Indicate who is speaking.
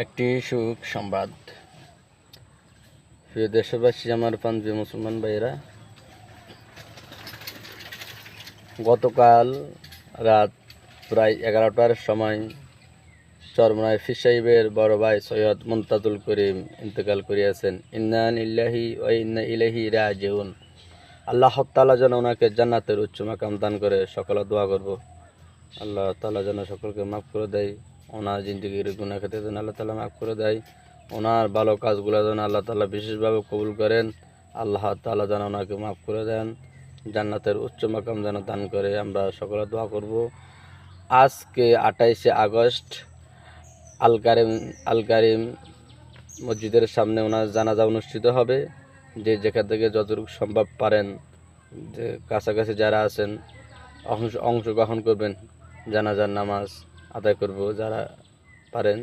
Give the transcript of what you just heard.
Speaker 1: একটি সুখ সংবাদ। প্রিয় দেশবাসী, আমার প্রান্তীয় মুসলমান ভাইয়েরা, গতকাল রাত প্রায় 11টার সময় চরমনায় পীর সাহেবের বড় ভাই সৈয়দ মুনতাজুল করিম ইন্তেকাল করিয়াছেন। ইন্না লিল্লাহি ওয়া ইন্না ইলাইহি রাজিউন। আল্লাহ তাআলা যেন ওনাকে জান্নাতের উচ্চ মাকাম দান করে, সকলে দোয়া করব। আল্লাহ তাআলা যেন সকলকে মাফ করে দেয়, ওনার জিন্দেগির গুনাহ খাতে যেন আল্লাহ তাআলা মাফ করে দেয়, ওনার ভালো কাজগুলো যেন আল্লাহ তাআলা বিশেষভাবে কবুল করেন। আল্লাহ তাআলা যেন ওনাকে মাফ করে দেন, জান্নাতের উচ্চ মাকাম যেন দান করে, আমরা সকলে দোয়া করব। আজকে 28শে আগস্ট আল কারিম মসজিদের সামনে ওনার জানাজা অনুষ্ঠিত হবে। যে যেখান থেকে যতটুকু সম্ভব পারেন, যে কাছাকাছি যারা আছেন অংশগ্রহণ করবেন, জানাজার নামাজ আদায় করব যারা পারেন।